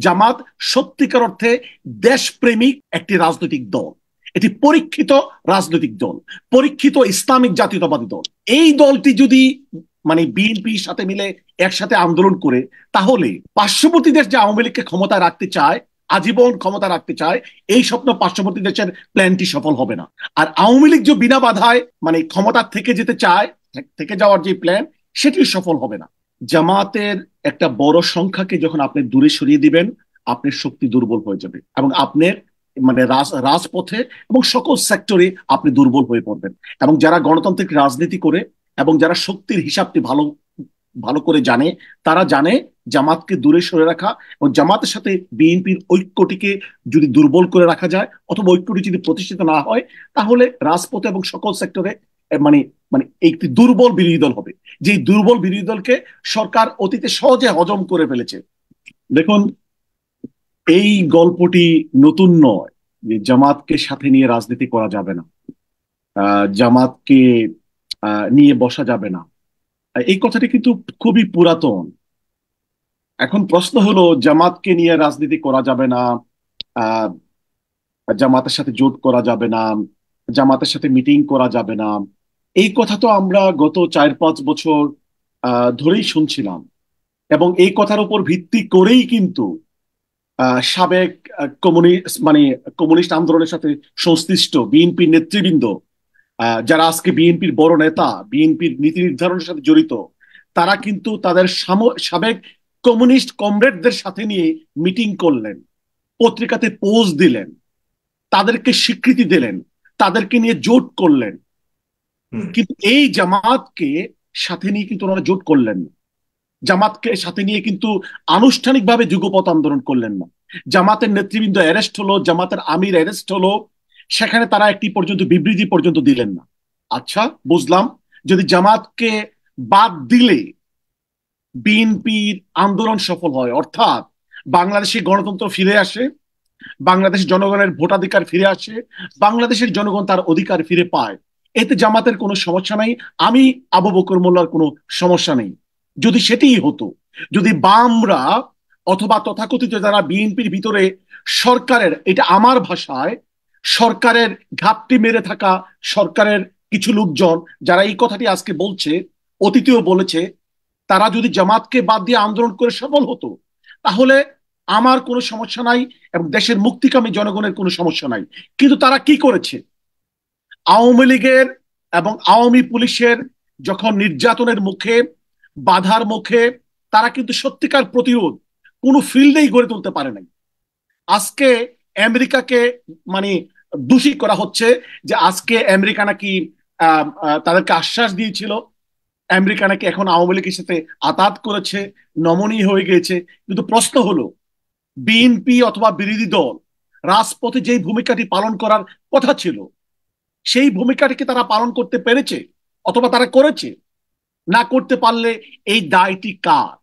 জামাত সত্যিকার অর্থে দেশপ্রেমিক একটি রাজনৈতিক দল। এটি পরীক্ষিত রাজনৈতিক দল, পরীক্ষিত ইসলামিক জাতীয়তাবাদী দল। এই দলটি যদি বিএনপির সাথে মিলে একসাথে আন্দোলন করে, তাহলে পার্শ্ববর্তী দেশ যে আওয়ামী লীগকে ক্ষমতায় রাখতে চায়, আজীবন ক্ষমতা রাখতে চায়, এই স্বপ্ন পার্শ্ববর্তী দেশের প্ল্যানটি সফল হবে না। আর আওয়ামী লীগ যে বিনা বাধায় ক্ষমতা থেকে যেতে চায়, থেকে যাওয়ার যে প্ল্যান, সেটি সফল হবে না। জামাতের একটা বড় সংখ্যাকে যখন আপনি দূরে সরিয়ে দিবেন, আপনার শক্তি দুর্বল হয়ে যাবে এবং আপনার রাজপথে এবং সকল সেক্টরে আপনি দুর্বল হয়ে পড়বেন। এবং যারা গণতান্ত্রিক রাজনীতি করে এবং যারা শক্তির হিসাবটি ভালো ভালো করে জানে, তারা জানে জামাতকে দূরে সরে রাখা এবং জামাতের সাথে বিএনপির ঐক্যটিকে যদি দুর্বল করে রাখা যায়, অথবা ঐক্যটি যদি প্রতিষ্ঠিত না হয়, তাহলে রাজপথে এবং সকল সেক্টরে মানে মানে একটি দুর্বল বিরোধী দল হবে। যে দুর্বল বিরোধী দলকে সরকার অতীতে সহজে হজম করে ফেলেছে। দেখুন, এই গল্পটি নতুন নয় যে জামাতকে সাথে নিয়ে রাজনীতি করা যাবে না, জামাতকে নিয়ে বসা যাবে না। এই কথাটি কিন্তু খুবই পুরাতন। এখন প্রশ্ন হলো, জামাতকে নিয়ে রাজনীতি করা যাবে না, আহ জামাতের সাথে জোট করা যাবে না, জামাতের সাথে মিটিং করা যাবে না, এই কথা তো আমরা গত 4-5 বছর ধরেই শুনছিলাম। এবং এই কথার উপর ভিত্তি করেই কিন্তু সাবেক কমিউনিস্ট কমিউনিস্ট আন্দোলনের সাথে সংশ্লিষ্ট বিএনপির নেতৃবৃন্দ, যারা আজকে বিএনপির বড় নেতা, বিএনপির নীতি নির্ধারণের সাথে জড়িত, তারা কিন্তু তাদের সাবেক কমিউনিস্ট কমরেডদের সাথে নিয়ে মিটিং করলেন, পত্রিকাতে পোস্ট দিলেন, তাদেরকে স্বীকৃতি দিলেন, তাদেরকে নিয়ে জোট করলেন। কিন্তু এই জামাতকে সাথে নিয়ে কিন্তু ওনারা জোট করলেন না। জামাতকে সাথে নিয়ে কিন্তু আনুষ্ঠানিকভাবে যুগপৎ আন্দোলন করলেন না। জামাতের নেতৃবৃন্দ অ্যারেস্ট হলো, জামাতের আমির অ্যারেস্ট হলো, সেখানে তারা একটি পর্যন্ত বিবৃতি পর্যন্ত দিলেন না। আচ্ছা, বুঝলাম, যদি জামাতকে বাদ দিলে বিএনপির আন্দোলন সফল হয়, অর্থাৎ বাংলাদেশে গণতন্ত্র ফিরে আসে, বাংলাদেশ জনগণের ভোটাধিকার ফিরে আসে, বাংলাদেশের জনগণ তার অধিকার ফিরে পায়, এতে জামাতের কোনো সমস্যা নাই। আমি আবু বকর মোল্লার কোনো সমস্যা নেই। যদি সেটিই হতো, যদি বামরা অথবা তথাকথিত যারা বিএনপির ভিতরে সরকারের, এটা আমার ভাষায়, সরকারের ঘাপটি মেরে থাকা সরকারের কিছু লোকজন যারা এই কথাটি আজকে বলছে, অতীতেও বলেছে, তারা যদি জামাতকে বাদ দিয়ে আন্দোলন করে সফল হতো, তাহলে আমার কোনো সমস্যা নাই এবং দেশের মুক্তিকামী জনগণের কোনো সমস্যা নাই। কিন্তু তারা কি করেছে? আওয়ামী লীগের এবং আওয়ামী পুলিশের যখন নির্যাতনের মুখে, বাধার মুখে, তারা কিন্তু সত্যিকার প্রতিরোধ কোনো ফিল্ডেই গড়ে তুলতে পারে নাই। আজকে আমেরিকাকে মানে দোষী করা হচ্ছে যে আজকে আমেরিকা নাকি তাদেরকে আশ্বাস দিয়েছিল, আমেরিকা নাকি এখন আওয়ামী লীগের সাথে আতাত করেছে, নমনীয় হয়ে গিয়েছে। কিন্তু প্রশ্ন হলো, বিএনপি অথবা বিরোধী দল রাজপথে যেই ভূমিকাটি পালন করার কথা ছিল, সেই ভূমিকাটিকে তারা পালন করতে পেরেছে অথবা তারা করেছে? না করতে পারলে এই দায়টি কার?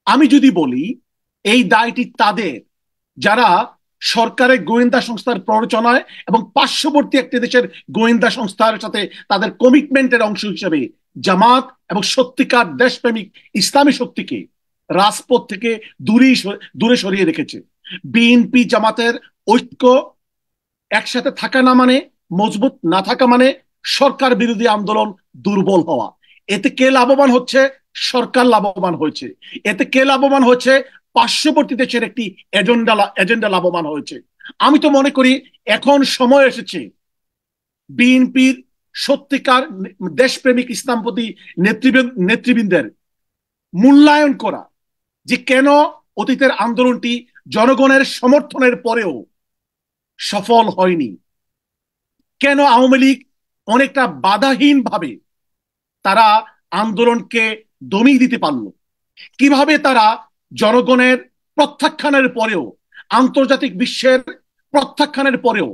আমি যদি বলি, এই দায়টি তাদের যারা সরকারের গোয়েন্দা সংস্থার প্ররোচনায় এবং পার্শ্ববর্তী একটি দেশের গোয়েন্দা সংস্থার সাথে তাদের কমিটমেন্টের অংশ হিসেবে জামাত এবং সত্যিকার দেশপ্রেমিক ইসলামী শক্তিকে রাজপথ থেকে দূরে সরিয়ে রেখেছে। বিএনপি জামাতের ঐক্য একসাথে থাকা না মানে, মজবুত না থাকা মানে সরকার বিরোধী আন্দোলন দুর্বল হওয়া। এতে কে লাভবান হচ্ছে? সরকার লাভবান হয়েছে। এতে কে লাভবান হয়েছে? পার্শ্ববর্তী দেশের একটি এজেন্ডা লাভবান হয়েছে। আমি তো মনে করি এখন সময় এসেছে বিএনপির সত্যিকার দেশপ্রেমিক ইসলামপন্থী নেতৃবৃন্দের মূল্যায়ন করা, যে কেন অতীতের আন্দোলনটি জনগণের সমর্থনের পরেও সফল হয়নি, কেন আওয়ামী লীগ অনেকটা বাধাহীন ভাবে তারা আন্দোলনকে দমিয়ে দিতে পারলো, কিভাবে তারা জনগণের প্রত্যাখ্যানের পরেও, আন্তর্জাতিক বিশ্বের প্রত্যাখ্যানের পরেও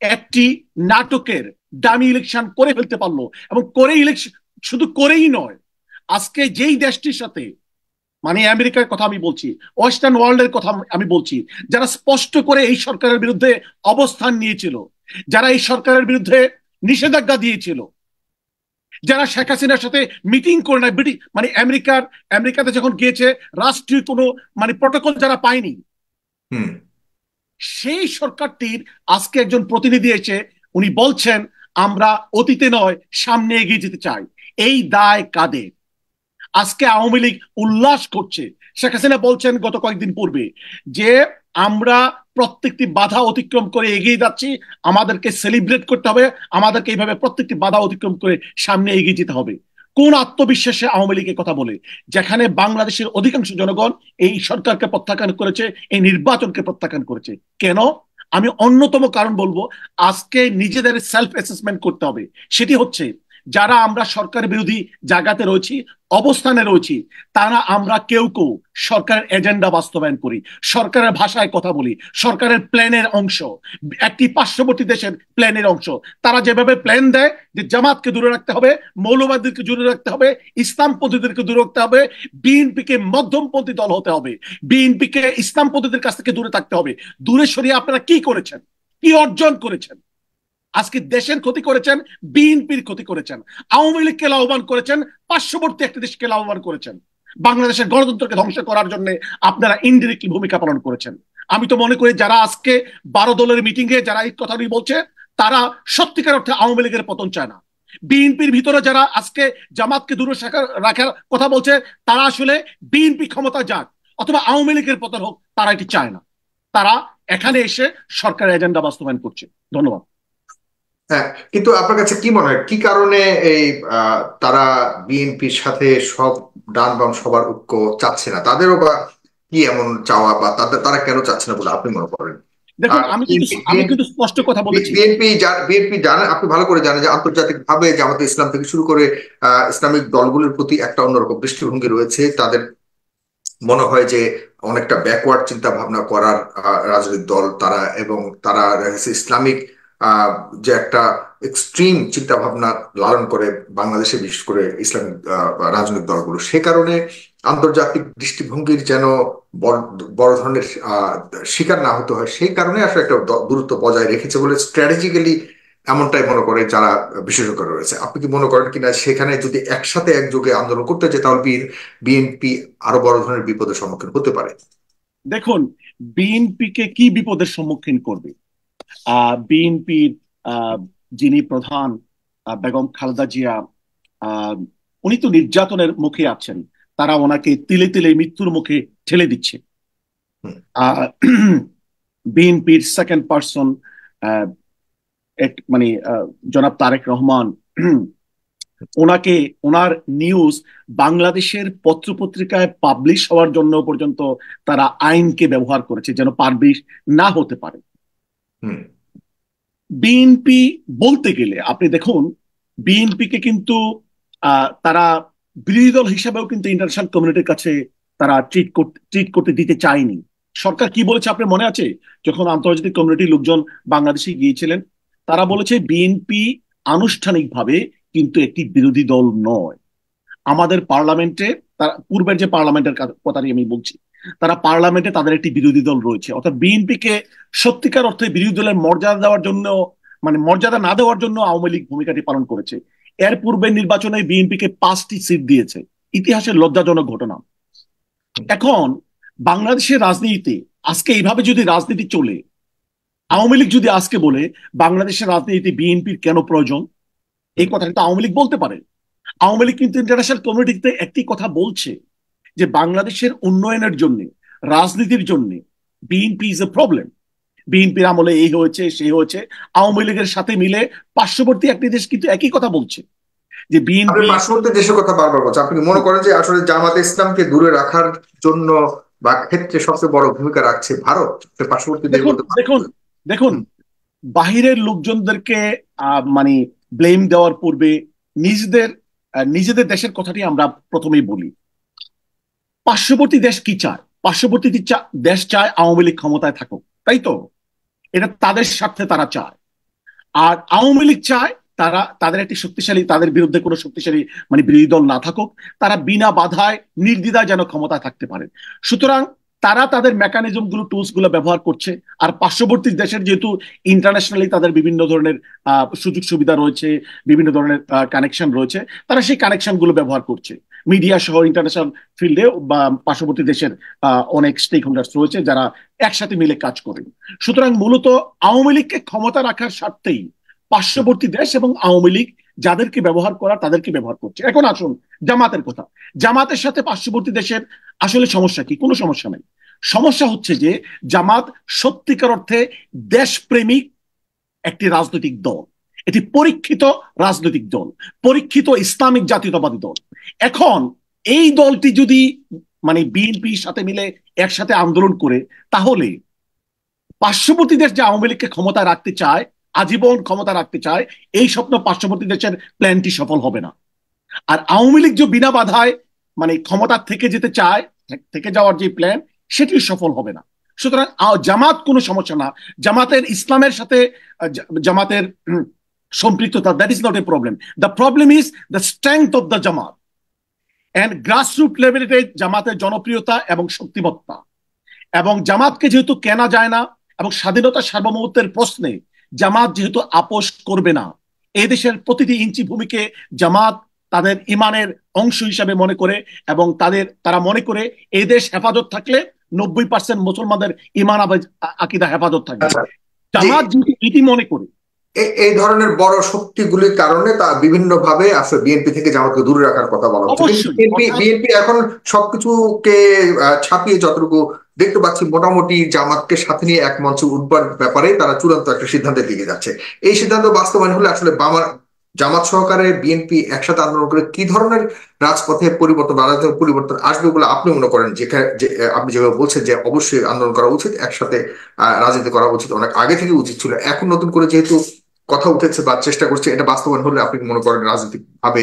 একটি নাটকের ডামি ইলেকশন করে ফেলতে পারলো। এবং করে ইলেকশন শুধু করেই নয়, আজকে যেই দেশটির সাথে, আমেরিকার কথা আমি বলছি, ওয়েস্টার্ন ওয়ার্ল্ডের কথা আমি বলছি, যারা স্পষ্ট করে এই সরকারের বিরুদ্ধে অবস্থান নিয়েছিল, যারা এই সরকারের বিরুদ্ধে নিষেধাজ্ঞা দিয়েছিল, যারা শেখ হাসিনার সাথে মিটিং করে না, মানে আমেরিকাতে যখন গিয়েছে রাষ্ট্রীয় কোনো মানে প্রটোকল যারা পায়নি, হুম। সেই সরকারটির আজকে একজন প্রতিনিধি এসে উনি বলছেন আমরা অতীতে নয় সামনে এগিয়ে যেতে চাই। এই দায় কাদের? আজকে আওয়ামী লীগ উল্লাস করছে। শেখ হাসিনা বলছেন গত কয়েকদিন পূর্বে যে আমরা প্রত্যেকটি বাধা অতিক্রম করে এগিয়ে যাচ্ছি, আমাদেরকে সেলিব্রেট করতে হবে, আমাদেরকে এইভাবে প্রত্যেকটি বাধা অতিক্রম করে সামনে এগিয়ে যেতে হবে। কোন আত্মবিশ্বাসে আওয়ামী লীগ কথা বলে, যেখানে বাংলাদেশের অধিকাংশ জনগণ এই সরকারকে প্রত্যাখ্যান করেছে, এই নির্বাচনকে প্রত্যাখ্যান করেছে? কেন? আমি অন্যতম কারণ বলবো, আজকে নিজেদের সেলফ অ্যাসেসমেন্ট করতে হবে। সেটি হচ্ছে যারা আমরা সরকার বিরোধী জায়গাতে রয়েছি, অবস্থানে রয়েছি, তারা আমরা কেউ কেউ সরকারের এজেন্ডা বাস্তবায়ন করি, সরকারের ভাষায় কথা বলি, সরকারের প্ল্যানের অংশ, একটি পার্শ্ববর্তী দেশের প্ল্যানের অংশ। তারা যেভাবে প্ল্যান দেয় যে জামাতকে দূরে রাখতে হবে, মৌলবাদীদেরকে দূরে রাখতে হবে, ইসলামপন্থীদেরকে দূরে রাখতে হবে, বিএনপিকে মধ্যমপন্থী দল হতে হবে, বিএনপিকে ইসলামপন্থীদের কাছ থেকে দূরে থাকতে হবে। দূরে সরিয়ে আপনারা কি করেছেন? কি অর্জন করেছেন? আজকে দেশের ক্ষতি করেছেন, বিএনপির ক্ষতি করেছেন, আওয়ামী লীগকে লাভবান করেছেন, পার্শ্ববর্তী একটি দেশকে লাভবান করেছেন। বাংলাদেশের গণতন্ত্রকে ধ্বংস করার জন্য আপনারা ইনডিরেক্টলি ভূমিকা পালন করেছেন। আমি তো মনে করি যারা আজকে 12 দলের মিটিং এ যারা এই কথাটি বলছে, তারা সত্যিকার অর্থে আওয়ামী লীগের পতন চায় না। বিএনপির ভিতরে যারা আজকে জামাতকে দূরে রাখার কথা বলছে, তারা আসলে বিএনপি ক্ষমতা যাক অথবা আওয়ামী লীগের পতন হোক, তারা এটি চায় না। তারা এখানে এসে সরকারের এজেন্ডা বাস্তবায়ন করছে। ধন্যবাদ। হ্যাঁ, কিন্তু আপনার কাছে কি মনে হয় কি কারণে এই তারা বিএনপির সাথে সব ডান বাম সবার ঐক্য চাচ্ছে না? তাদেরও বা কি এমন চাওয়া, বা তারা কেন চাচ্ছে না বলে আপনি মনে করেন? দেখুন, আর আমি কিন্তু স্পষ্ট কথা বলেছি। বিএনপি জানেন, আপনি ভালো করে জানেন যে আন্তর্জাতিক ভাবে জামাতে ইসলাম থেকে শুরু করে ইসলামিক দলগুলোর প্রতি একটা অন্যরকম দৃষ্টিভঙ্গি রয়েছে। তাদের মনে হয় যে অনেকটা ব্যাকওয়ার্ড চিন্তা ভাবনা করার রাজনৈতিক দল তারা, এবং তারা ইসলামিক আহ, যে একটা এক্সট্রিম চিন্তা ভাবনা লালন করে বাংলাদেশে, বিশেষ করে ইসলামিক রাজনৈতিক দলগুলো। সে কারণে আন্তর্জাতিক দৃষ্টিভঙ্গির যেন বড় বড় ধরনের শিকার না হতে হয়, সেই কারণে আসলে একটা দূরত্ব বজায় রেখেছে বলে স্ট্র্যাটেজিক্যালি এমনটাই মনে করে যারা বিশেষজ্ঞ রয়েছে। আপনি কি মনে করেন কিনা সেখানে যদি একসাথে একযোগে আন্দোলন করতে চায় তাহলে বিএনপি আরো বড় ধরনের বিপদের সম্মুখীন হতে পারে? দেখুন, বিএনপিকে কি বিপদের সম্মুখীন করবে? বিএনপির যিনি প্রধান, বেগম খালেদা জিয়া, আহ, উনি তো নির্যাতনের মুখে আছেন। তারা ওনাকে তিলে তিলে মৃত্যুর মুখে ঠেলে দিচ্ছে। হুম। বিএনপির সেকেন্ড পার্সন মানে জনাব তারেক রহমান, ওনাকে, ওনার নিউজ বাংলাদেশের পত্রপত্রিকায় পাবলিশ হওয়ার জন্য পর্যন্ত তারা আইনকে ব্যবহার করেছে যেন পাবলিশ না হতে পারে। হুম। বিএনপি বলতে গেলে আপনি দেখুন, বিএনপিকে কিন্তু তারা বিরোধী দল হিসাবেও কিন্তু ইন্টারন্যাশনাল কমিউনিটির কাছে তারা ট্রিট করতে দিতে চায়নি। সরকার কি বলেছে আপনার মনে আছে? যখন আন্তর্জাতিক কমিউনিটির লোকজন বাংলাদেশে গিয়েছিলেন, তারা বলেছে বিএনপি আনুষ্ঠানিকভাবে কিন্তু একটি বিরোধী দল নয়। আমাদের পার্লামেন্টে, পূর্বের যে পার্লামেন্টের কথাটি আমি বলছি, তারা পার্লামেন্টে তাদের একটি বিরোধী দল রয়েছে। অর্থাৎ বিএনপিকে সত্যিকার অর্থে বিরোধী দলের মর্যাদা দেওয়ার জন্য, মানে মর্যাদা না দেওয়ার জন্য আওয়ামী লীগ ভূমিকাটি পালন করেছে। এর পূর্বের নির্বাচনে বিএনপিকে 5টি সিট দিয়েছে, ইতিহাসের লজ্জাজনক ঘটনা। এখন বাংলাদেশের রাজনীতিতে আজকে এইভাবে যদি রাজনীতি চলে, আওয়ামী লীগ যদি আজকে বলে বাংলাদেশের রাজনীতিতে বিএনপির কেন প্রয়োজন, এই কথাটা তো আওয়ামী লীগ বলতে পারে। আওয়ামী লীগ কিন্তু ইন্টারন্যাশনাল কমিউনিটিতে একটি কথা বলছে যে বাংলাদেশের উন্নয়নের জন্য, রাজনীতির জন্য বিএনপি ইজ এ প্রবলেম। বিএনপির আমলে এই হয়েছে সেই হয়েছে। আওয়ামী লীগের সাথে মিলে পার্শ্ববর্তী একটি দেশ কিন্তু একই কথা বলছে যে আপনি বিএনপি। পার্শ্ববর্তী দেশের কথা বারবার বলছেন, আপনি কি মনে করেন যে আসলে জামাতে ইসলামকে দূরে রাখার জন্য বা ক্ষেত্রে সবচেয়ে বড় ভূমিকা রাখছে ভারত? পার্শ্ববর্তী দেশ দেখুন বলতে দেখুন দেখুন হুম। বাহিরের লোকজনদেরকে মানে ব্লেম দেওয়ার পূর্বে নিজেদের নিজেদের দেশের কথাটি আমরা প্রথমেই বলি। পার্শ্ববর্তী দেশ কি চায়? পার্শ্ববর্তী দেশ চায় আওয়ামী লীগ ক্ষমতায় থাকুক, তাই তো? এটা তাদের স্বার্থে তারা চায়। আর আওয়ামী লীগ চায় তারা তাদের একটি শক্তিশালী, তাদের বিরুদ্ধে কোনো শক্তিশালী মানে বিরোধী দল না থাকুক, তারা বিনা বাধায় নির্দ্বিধায় যেন ক্ষমতায় থাকতে পারে। সুতরাং তারা তাদের মেকানিজম গুলো, টুলস গুলো ব্যবহার করছে। আর পার্শ্ববর্তী দেশের যেহেতু ইন্টারন্যাশনালি তাদের বিভিন্ন ধরনের সুযোগ সুবিধা রয়েছে, বিভিন্ন ধরনের কানেকশন রয়েছে, তারা সেই কানেকশন গুলো ব্যবহার করছে মিডিয়া সহ ইন্টারন্যাশনাল ফিল্ডে। বা পার্শ্ববর্তী দেশের অনেক স্টেক হোল্ডার্স রয়েছে যারা একসাথে মিলে কাজ করে। সুতরাং মূলত আওয়ামী লীগকে ক্ষমতা রাখার স্বার্থেই পার্শ্ববর্তী দেশ এবং আওয়ামী লীগ যাদেরকে ব্যবহার করা তাদেরকে ব্যবহার করছে। এখন আসুন জামাতের কথা। জামাতের সাথে পার্শ্ববর্তী দেশের আসলে সমস্যা কি? কোনো সমস্যা নাই। সমস্যা হচ্ছে যে জামাত সত্যিকার অর্থে দেশপ্রেমিক একটি রাজনৈতিক দল। এটি পরীক্ষিত রাজনৈতিক দল, পরীক্ষিত ইসলামিক জাতীয়তাবাদী দল। এখন এই দলটি যদি বিএনপির সাথে মিলে একসাথে আন্দোলন করে, তাহলে পার্শ্ববর্তী দেশ যে আওয়ামী লীগকে ক্ষমতা রাখতে চায়, আজীবন ক্ষমতা রাখতে চায়, এই স্বপ্ন পার্শ্ববর্তী দেশের প্ল্যানটি সফল হবে না। আর আওয়ামী লীগ যে বিনা বাধায় ক্ষমতা থেকে যেতে চায়, থেকে যাওয়ার যে প্ল্যান, সেটি সফল হবে না। সুতরাং জামাত কোনো সমস্যা না। জামাতের ইসলামের সাথে জামাতের সম্পৃক্ততা, that is not a problem. The problem is the strength of the Jamaat and grassroot লেভেলে জামাতের জনপ্রিয়তা এবং শক্তিমত্তা। এবং জামাতকে যেহেতু কেনা যায় না, এবং স্বাধীনতা সার্বভৌমত্বের প্রশ্নে জামাত যেহেতু আপোষ করবে না, এই দেশের প্রতিটি ইঞ্চি ভূমিকে জামাত তাদের ইমানের অংশ হিসাবে মনে করে, এবং তারা মনে করে এই দেশ হেফাজত থাকলে 90% মুসলমানদের ইমান আকিদা হেফাজত থাকবে। জামাত যেহেতু এটি মনে করে, এই ধরনের বড় শক্তিগুলির কারণে তা বিভিন্ন ভাবে আসলে বিএনপি থেকে জামাতকে দূরে রাখার কথা বলা হচ্ছে। বিএনপি এখন সবকিছুকে ছাপিয়ে যতটুকু দেখতে পাচ্ছি, মোটামুটি জামাতকে সাথে নিয়ে এক মঞ্চে উঠবার ব্যাপারে তারা চূড়ান্ত একটা সিদ্ধান্তের দিকে যাচ্ছে। এই সিদ্ধান্ত বাস্তবায়ন হলে আসলে জামাত সহকারে বিএনপি একসাথে আন্দোলন করে কি ধরনের রাজপথে পরিবর্তন, রাজনৈতিক পরিবর্তন আসবে বলে আপনি মনে করেন? আপনি যেভাবে বলছেন যে অবশ্যই আন্দোলন করা উচিত, একসাথে রাজনীতি করা উচিত, অনেক আগে থেকে উচিত ছিল, এখন নতুন করে যেহেতু কথা উঠেছে বা চেষ্টা করছে, এটা বাস্তবায়ন হলে আপনি মনে করেন রাজনৈতিক ভাবে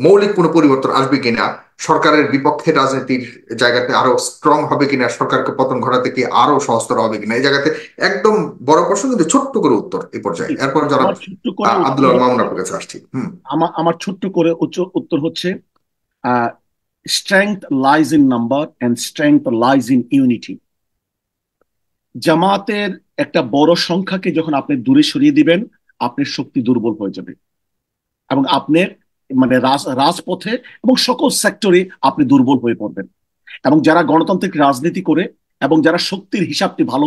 মৌলিক কোনো পরিবর্তন আসবে কিনা? সরকারের বিপক্ষে রাজনীতির জায়গাতে আরো স্ট্রং হবে কিনা? সরকারকে পতন ঘটাতে কি আরো সহজতর হবে কিনা? এই জায়গাতে একদম বড় প্রশ্ন, কিন্তু ছোট্ট করে উত্তর এই পর্যায়ে। এরপর যারা আব্দুল মামুন আপনার কাছে আসছি। আমার ছোট্ট করে উত্তর হচ্ছে, strength lies in number and strength lies in unity. জামাতের একটা বড় সংখ্যাকে যখন আপনি দূরে সরিয়ে দিবেন, আপনার শক্তি দুর্বল হয়ে যাবে, এবং আপনার রাজপথে এবং সকল সেক্টরে আপনি দুর্বল হয়ে পড়বেন। এবং যারা গণতান্ত্রিক রাজনীতি করে এবং যারা শক্তির হিসাবটি ভালো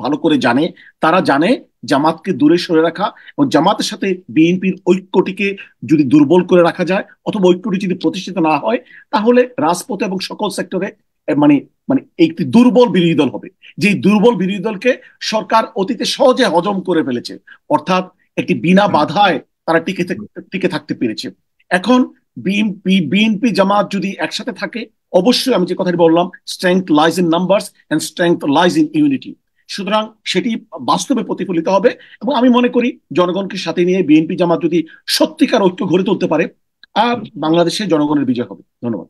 ভালো করে জানে, তারা জানে জামাতকে দূরে সরে রাখা এবং জামাতের সাথে বিএনপির ঐক্যটিকে যদি দুর্বল করে রাখা যায়, অথবা ঐক্যটি যদি প্রতিষ্ঠিত না হয়, তাহলে রাজপথে এবং সকল সেক্টরে মানে মানে একটি দুর্বল বিরোধী দল হবে। যে দুর্বল বিরোধী দলকে সরকার অতীতে সহজে হজম করে ফেলেছে, অর্থাৎ একটি বিনা বাধায় তারা টিকে থাকতে পেরেছে। এখন বিএনপি জামাত যদি একসাথে থাকে, অবশ্যই আমি যে কথাটি বললাম, strength lies in numbers and strength lies in unity. সুতরাং সেটি বাস্তবে প্রতিফলিত হবে, এবং আমি মনে করি জনগণকে সাথে নিয়ে বিএনপি জামাত যদি সত্যিকার ঐক্য গড়ে তুলতে পারে, আর বাংলাদেশের জনগণের বিজয় হবে। ধন্যবাদ।